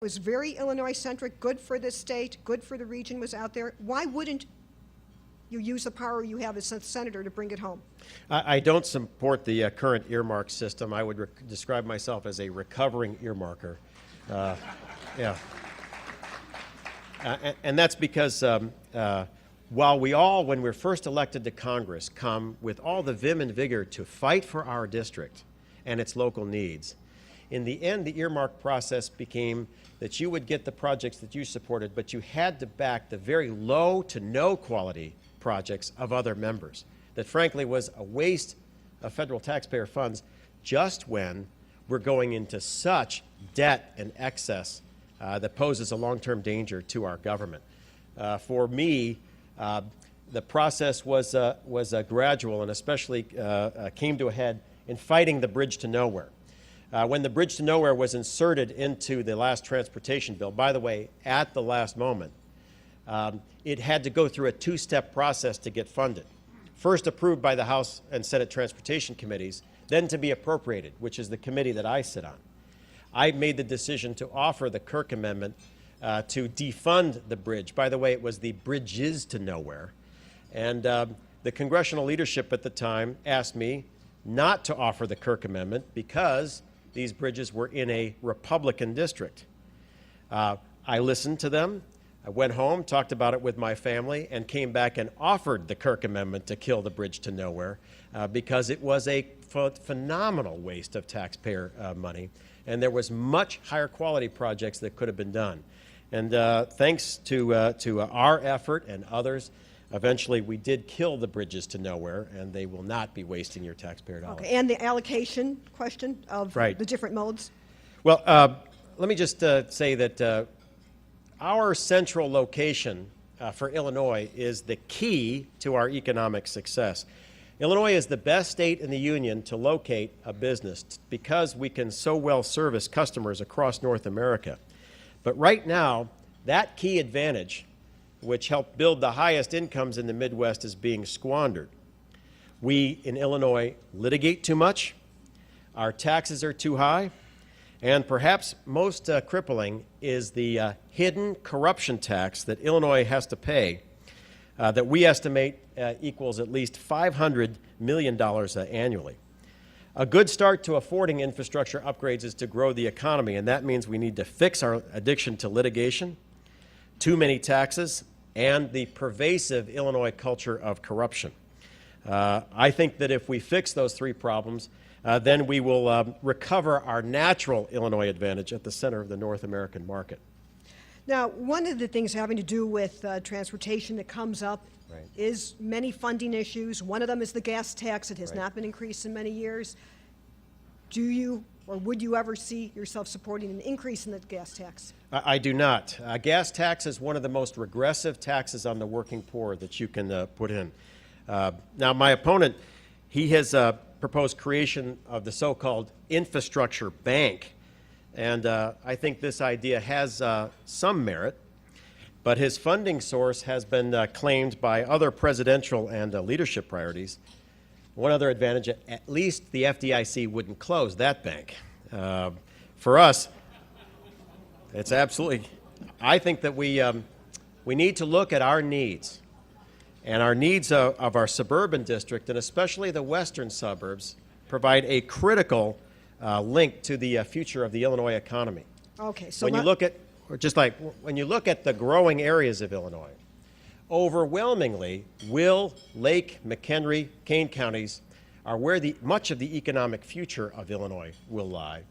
was very Illinois-centric, good for the state, good for the region, was out there. Why wouldn't you use the power you have as a senator to bring it home? I don't support the current earmark system. I would describe myself as a recovering earmarker. Yeah. And that's because while we all, when we're first elected to Congress, come with all the vim and vigor to fight for our district and its local needs, in the end, the earmark process became that you would get the projects that you supported, but you had to back the very low to no quality projects of other members. That frankly was a waste of federal taxpayer funds just when we're going into such debt and excess that poses a long-term danger to our government. For me, the process was gradual and especially came to a head in fighting the Bridge to Nowhere. When the Bridge to Nowhere was inserted into the last transportation bill, by the way, at the last moment, it had to go through a two-step process to get funded. First approved by the House and Senate Transportation Committees, then to be appropriated, which is the committee that I sit on. I made the decision to offer the Kirk Amendment to defund the bridge. By the way, it was the Bridges to Nowhere. And the congressional leadership at the time asked me not to offer the Kirk Amendment because these bridges were in a Republican district. I listened to them. I went home, talked about it with my family, and came back and offered the Kirk Amendment to kill the Bridge to Nowhere because it was a phenomenal waste of taxpayer money, and there was much higher quality projects that could have been done. And thanks to our effort and others, eventually we did kill the Bridges to Nowhere, and they will not be wasting your taxpayer dollars. Okay, and the allocation question of the different modes? Well, let me just say that our central location for Illinois is the key to our economic success. Illinois is the best state in the union to locate a business because we can so well service customers across North America. But right now, that key advantage, which helped build the highest incomes in the Midwest, is being squandered. We in Illinois litigate too much, our taxes are too high, and perhaps most crippling is the hidden corruption tax that Illinois has to pay that we estimate equals at least $500 million annually. A good start to affording infrastructure upgrades is to grow the economy, and that means we need to fix our addiction to litigation, too many taxes, and the pervasive Illinois culture of corruption. I think that if we fix those three problems, then we will recover our natural Illinois advantage at the center of the North American market. Now, one of the things having to do with transportation that comes up is many funding issues. One of them is the gas tax. It has not been increased in many years. Do you or would you ever see yourself supporting an increase in the gas tax? I do not. Gas tax is one of the most regressive taxes on the working poor that you can put in. Now, my opponent, he has proposed creation of the so-called infrastructure bank. And I think this idea has some merit, but his funding source has been claimed by other presidential and leadership priorities. One other advantage, at least the FDIC wouldn't close that bank. For us, it's absolutely, I think that we need to look at our needs, and our needs of our suburban district, and especially the western suburbs, provide a critical link to the future of the Illinois economy. Okay, so when you look at, or just like when you look at the growing areas of Illinois, overwhelmingly, Will, Lake, McHenry, Kane counties are where much of the economic future of Illinois will lie.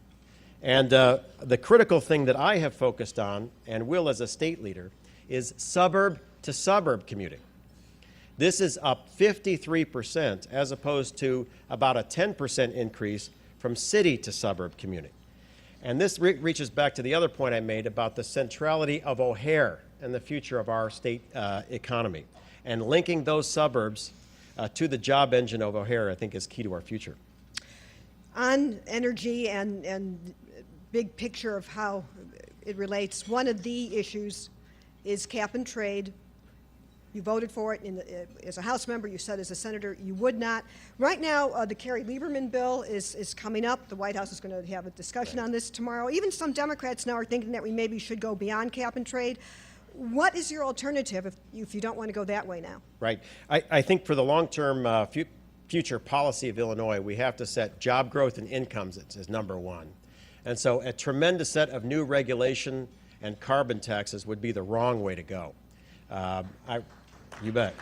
And the critical thing that I have focused on, and will as a state leader, is suburb to suburb commuting. This is up 53% as opposed to about a 10% increase from city to suburb commuting. And this reaches back to the other point I made about the centrality of O'Hare and the future of our state economy. And linking those suburbs to the job engine of O'Hare, I think, is key to our future. On energy and big picture of how it relates, one of the issues is cap and trade. You voted for it as a House member. You said as a senator you would not. Right now, the Kerry Lieberman bill is coming up. The White House is going to have a discussion on this tomorrow. Even some Democrats now are thinking that we maybe should go beyond cap and trade. What is your alternative if you don't want to go that way now? Right. I think for the long-term future policy of Illinois, we have to set job growth and incomes as number one. And so a tremendous set of new regulation and carbon taxes would be the wrong way to go. You bet.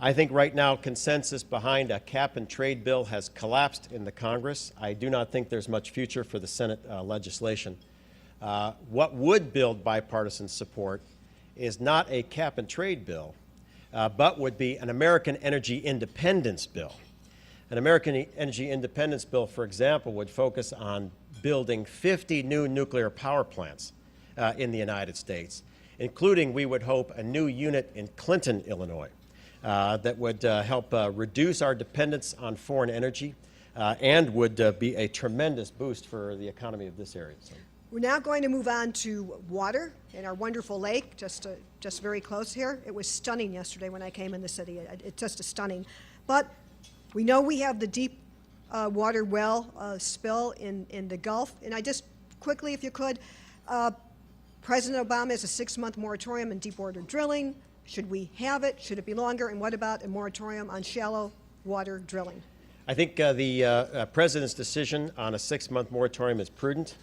I think right now consensus behind a cap and trade bill has collapsed in the Congress. I do not think there's much future for the Senate legislation. What would build bipartisan support is not a cap and trade bill, but would be an American energy independence bill. An American energy independence bill, for example, would focus on building 50 new nuclear power plants in the United States, including, we would hope, a new unit in Clinton, Illinois, that would help reduce our dependence on foreign energy and would be a tremendous boost for the economy of this area. So. We're now going to move on to water in our wonderful lake, just very close here. It was stunning yesterday when I came in the city. It's just stunning. But we know we have the deep water well spill in the Gulf. And I just quickly, if you could, President Obama has a 6-month moratorium on deep water drilling. Should we have it? Should it be longer? And what about a moratorium on shallow water drilling? I think the President's decision on a 6-month moratorium is prudent.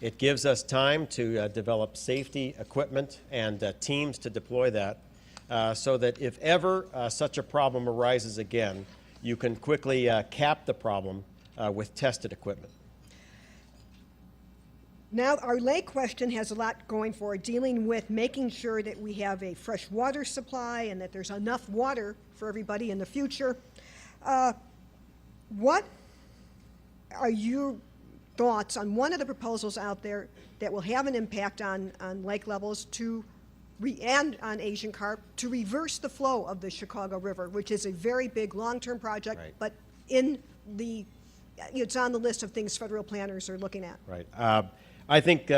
It gives us time to develop safety equipment and teams to deploy that so that if ever such a problem arises again, you can quickly cap the problem with tested equipment. Now, our lake question has a lot going for it, dealing with making sure that we have a fresh water supply and that there's enough water for everybody in the future. What are your thoughts on one of the proposals out there that will have an impact on lake levels and on Asian carp to reverse the flow of the Chicago River, which is a very big long-term project, right. But it's on the list of things federal planners are looking at. Right. I think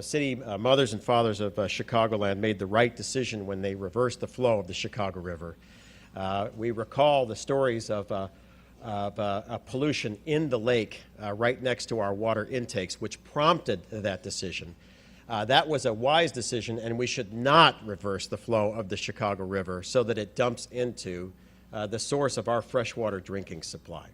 city mothers and fathers of Chicagoland made the right decision when they reversed the flow of the Chicago River. We recall the stories of pollution in the lake right next to our water intakes, which prompted that decision. That was a wise decision, and we should not reverse the flow of the Chicago River so that it dumps into the source of our freshwater drinking supply.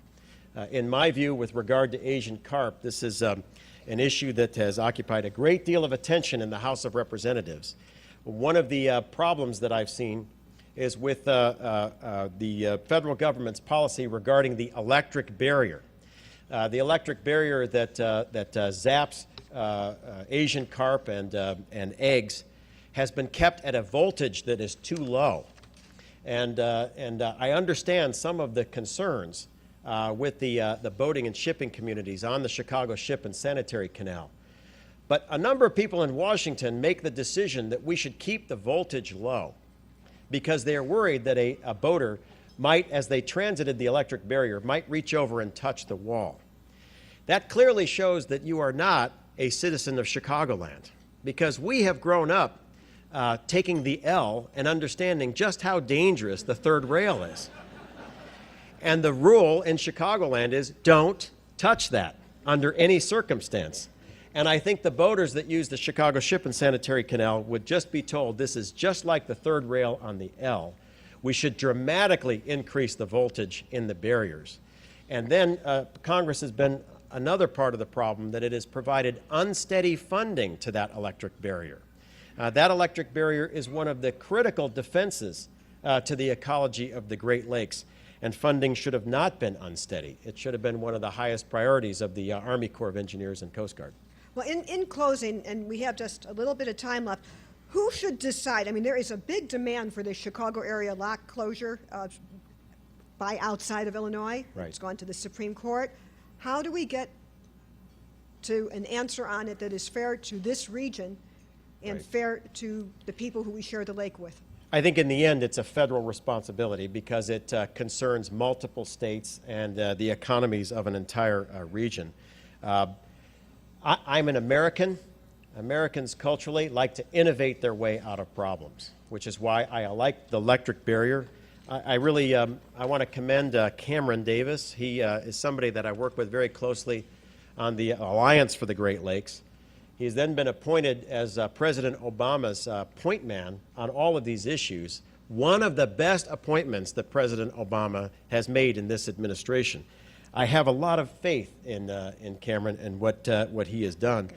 In my view, with regard to Asian carp, this is an issue that has occupied a great deal of attention in the House of Representatives. One of the problems that I've seen is with the federal government's policy regarding the electric barrier. The electric barrier that zaps Asian carp and eggs has been kept at a voltage that is too low. And I understand some of the concerns with the boating and shipping communities on the Chicago Ship and Sanitary Canal. But a number of people in Washington make the decision that we should keep the voltage low because they are worried that a boater might, as they transited the electric barrier, might reach over and touch the wall. That clearly shows that you are not a citizen of Chicagoland, because we have grown up taking the L and understanding just how dangerous the third rail is. And the rule in Chicagoland is don't touch that under any circumstance. And I think the boaters that use the Chicago Ship and Sanitary Canal would just be told this is just like the third rail on the L. We should dramatically increase the voltage in the barriers. And then Congress has been another part of the problem, that it has provided unsteady funding to that electric barrier. That electric barrier is one of the critical defenses to the ecology of the Great Lakes, and funding should have not been unsteady. It should have been one of the highest priorities of the Army Corps of Engineers and Coast Guard. Well, in closing, and we have just a little bit of time left, who should decide? I mean, there is a big demand for the Chicago area lock closure by outside of Illinois. Right. It's gone to the Supreme Court. How do we get to an answer on it that is fair to this region and Right. fair to the people who we share the lake with? I think in the end it's a federal responsibility because it concerns multiple states and the economies of an entire region. I'm an American. Americans culturally like to innovate their way out of problems, which is why I like the electric barrier. I really I want to commend Cameron Davis. He is somebody that I work with very closely on the Alliance for the Great Lakes. He's then been appointed as President Obama's point man on all of these issues, one of the best appointments that President Obama has made in this administration. I have a lot of faith in Cameron and what he has done.